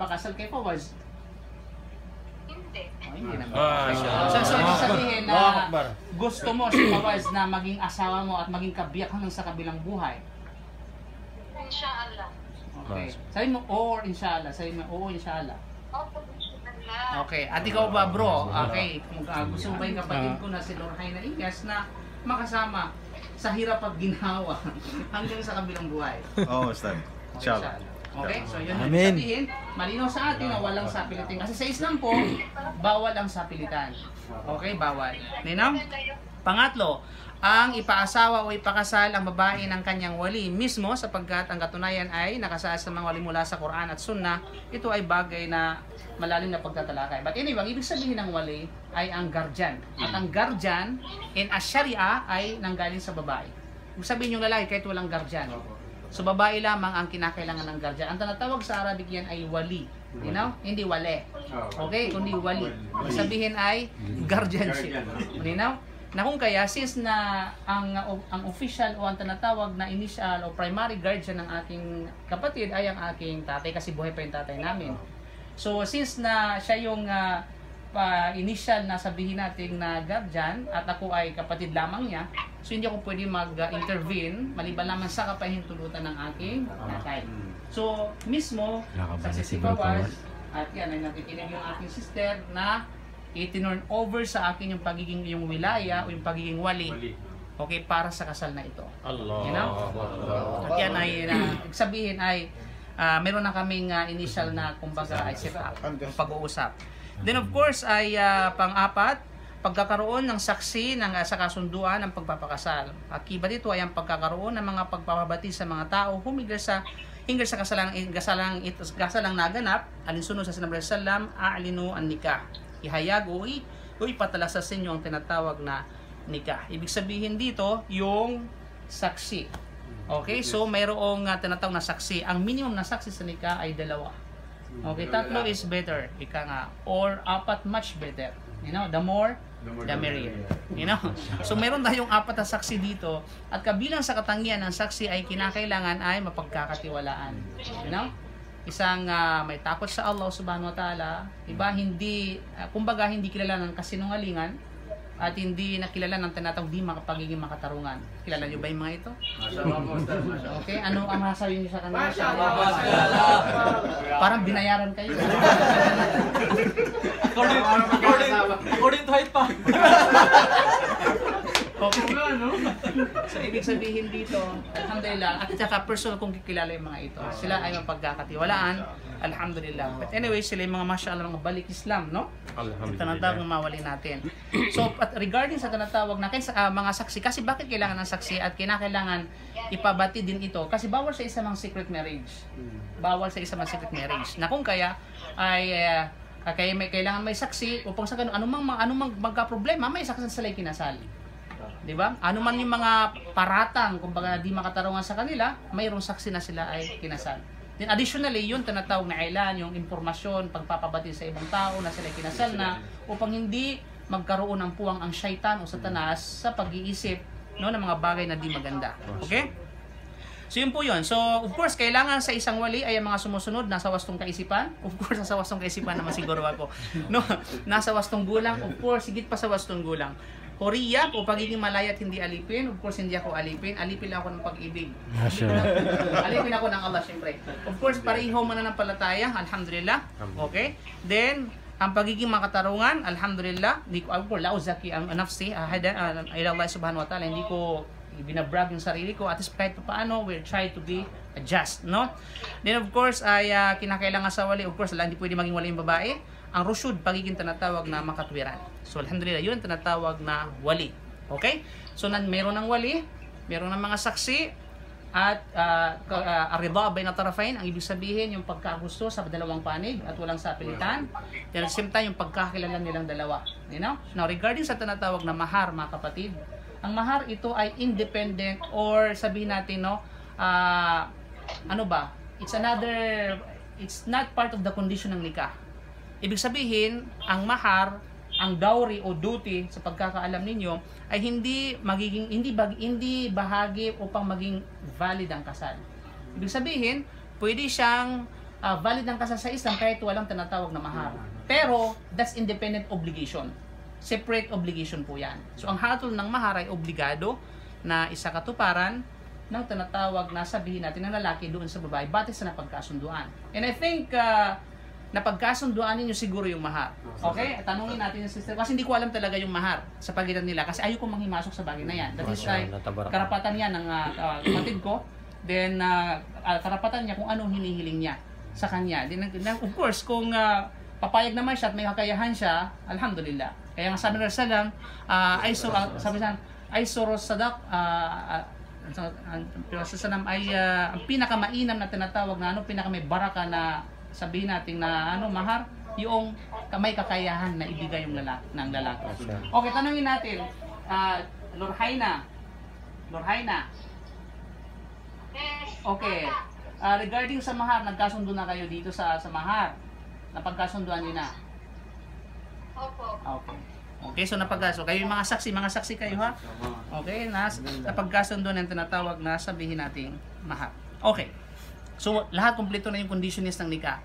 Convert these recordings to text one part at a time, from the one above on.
magpapakasal kay Fawaz? Hindi. Oh, hindi naman. So ibig sabihin na gusto mo si Fawaz na maging asawa mo at maging kabiyak hanggang sa kabilang buhay? Inshallah. Okay. Sabi mo, oo, inshallah. Sabi mo, oo, inshallah. Opo, inshallah. Okay. At ikaw ba, bro? Okay. Gusto mo ba yung kapatid ko na si Lorhaina Igas na makasama sa hirap at ginhawa hanggang sa kabilang buhay? Oo, Ustad. Inshallah. Okay? So yun yung sabihin, malinaw sa atin na walang sapilitan. Kasi sa Islam po, bawal ang sapilitan. Okay? Bawal. Ninaw? Pangatlo, ang ipaasawa o ipakasal ang babae ng kanyang wali mismo sapagkat ang katunayan ay nakasaad sa mga wali mula sa Quran at Sunnah. Ito ay bagay na malalim na pagtatalakay. But anyway, ang ibig sabihin ng wali ay ang guardian. At ang guardian in Sharia ay nanggaling sa babae. Ibig sabihin yung lalaki kahit walang guardian. So babae lamang ang kinakailangan ng guardian. Ang tinatawag sa Arabic yan ay wali. You know? Hindi wale. Okay? Kundi wali. Ibig sabihin ay guardianship. You know? Na kung kaya, since na ang official o ang tinatawag na initial o primary guardian ng aking kapatid ay ang aking tatay kasi buhay pa yung tatay namin. So since na siya yung initial na sabihin natin na guardian at ako ay kapatid lamang niya, so hindi ako pwede mag-intervene maliban lamang sa kapahintulutan ng aking tatay. So mismo, sa Fawaz, at yan ay nakikinig yung aking sister na i-turn over sa akin yung pagiging yung wilaya o yung pagiging wali. Okay, para sa kasal na ito. Allah. You know? At yan ay sabihin ay meron na kaming initial na kumbaga ay set up, yung pag-uusap. Then of course ay pang-apat, pagkakaroon ng saksi ng sa kasunduan ng pagpapakasal. Akibat dito ay ang pagkakaroon ng mga pagpapabati sa mga tao hinggil sa kasalang naganap alinsunod sa Nabi sallam a'linu an-nikah. Ihayag o ipatala sa inyo ang tinatawag na nikah. Ibig sabihin dito, yung saksi. Okay? So, mayroong tinatawag na saksi. Ang minimum na saksi sa nikah ay 2. Okay? 3 is better. Ika nga. Or 4, much better. You know? The more, the merrier. You know? So, meron tayong 4 na saksi dito. At kabilang sa katangian ng saksi ay kinakailangan ay mapagkakatiwalaan. You know? Isang may takot sa Allah subhanahu wa ta'ala, iba hindi kumbaga hindi kilala ng kasinungalingan at hindi nakilala ng tinatawag di pagiging makatarungan. Kilala niyo ba yung mga ito? Okay, ano ang masasabi niyo sa kanila? Parang binayaran kayo. According to height pa. Okay. So, ibig sabihin dito, alhamdulillah, at saka personal kong kikilala yung mga ito. Sila ay mapagkakatiwalaan, alhamdulillah. But anyway, sila yung mga mashallah, mga balik Islam, no? Alhamdulillah. Tinatawag ng mawali natin. So, at regarding sa tinatawag na mga saksi, kasi bakit kailangan ng saksi at kinakailangan ipabati din ito? Kasi bawal sa isang secret marriage. Bawal sa isang secret marriage. Na kung kaya, ay kaya kailangan may saksi upang sa ganun, anumang magka-problema, may saksi sa sila kinasal. Di ba? Ano man yung mga paratang, kumbaga di makatarungan sa kanila, mayroong saksi na sila ay kinasal. Then additionally, yun tinatawag na ilan, yung impormasyon, pagpapabati sa ibang tao na sila kinasal na upang hindi magkaroon ng puwang ang syaitan o satanas sa pag-iisip no, ng mga bagay na di maganda. Okay? So yun po yun. So of course, kailangan sa isang wali ay ang mga sumusunod, nasa wastong kaisipan. Of course, nasa wastong kaisipan naman siguro ako. No? Nasa wastong gulang, of course, higit pa sa wastong gulang. Korea o pagiging malaya at hindi alipin. Of course, hindi ako alipin. Alipin lang ako ng pag-ibig. Alipin ako ng Allah, syempre. Of course, pareho mananampalataya. Alhamdulillah. Okay? Then, ang pagiging makatarungan, alhamdulillah, hindi ko, la uzaki ang nafsi, ila Allah subhanahu wa ta'ala, hindi ko binabrag yung sarili ko. At least kahit paano, we'll try to be just, no? Then, of course, ay kinakailangan sa wali. Of course, hindi pwede maging wali yung babae. Ang rusyud, pagiging tinatawag na makatwiran. So, alhamdulillah, yun ang tinatawag na wali. Okay? So, meron ng wali, meron ng mga saksi, at arida bayna tarafain, ang ibig sabihin, yung pagkagusto sa dalawang panig at walang sapilitan. At the same time, yung pagkakilala nilang dalawa. You know? Now, regarding sa tinatawag na mahar, mga kapatid, ang mahar, ito ay independent or sabihin natin, no, ano ba? It's not part of the condition ng nikah. Ibig sabihin, ang mahar, ang dowry o duty sa pagkakaalam ninyo ay hindi bahagi upang maging valid ang kasal. Ibig sabihin, pwede siyang valid ang kasal sa Islam kahit walang tinatawag na mahar. Pero, that's independent obligation. Separate obligation po yan. So, ang hatol ng mahar ay obligado na isa katuparan ng tinatawag na sabihin natin ng lalaki doon sa babae batay sa napagkasunduan. And I think, napagkasunduan ninyo siguro yung mahar. Okay? Tanungin natin yung sister. Kasi hindi ko alam talaga yung mahar sa pagitan nila. Kasi ayoko manghimasok sa bagay na yan. That is like, karapatan yan ng kapatid ko. Then, karapatan niya kung anong hinihiling niya sa kanya. Then, of course, kung papayag naman siya at may kakayahan siya, alhamdulillah. Kaya nga sabi ng Rasulullah, ay soros sadak, ang pinakamainam na tinatawag na pinakamay baraka na sabihin natin na mahar, yung may kakayahan na ibigay yung lalaki. Okay, tanungin natin, Lorhaina. Okay. Regarding sa mahar, nagkasundo na kayo dito sa mahar. Napagkasunduan niyo na. Opo. Okay. Okay, so napagkaso. Kayo yung mga saksi kayo ha? Okay, napagkasundo ng tinatawag na sabihin nating mahar. Okay. So, lahat kumpleto na yung conditions ng nikah.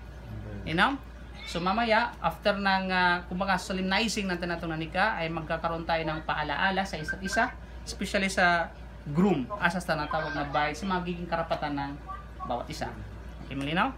You know? So, mamaya, after ng, kumbaga, solemnizing ng tinatawag na nikah, ay magkakaroon tayo ng paalaala sa isa't isa, especially sa groom, asas na tinatawag na bayad, sa magiging karapatan ng bawat isa. Okay, malinaw?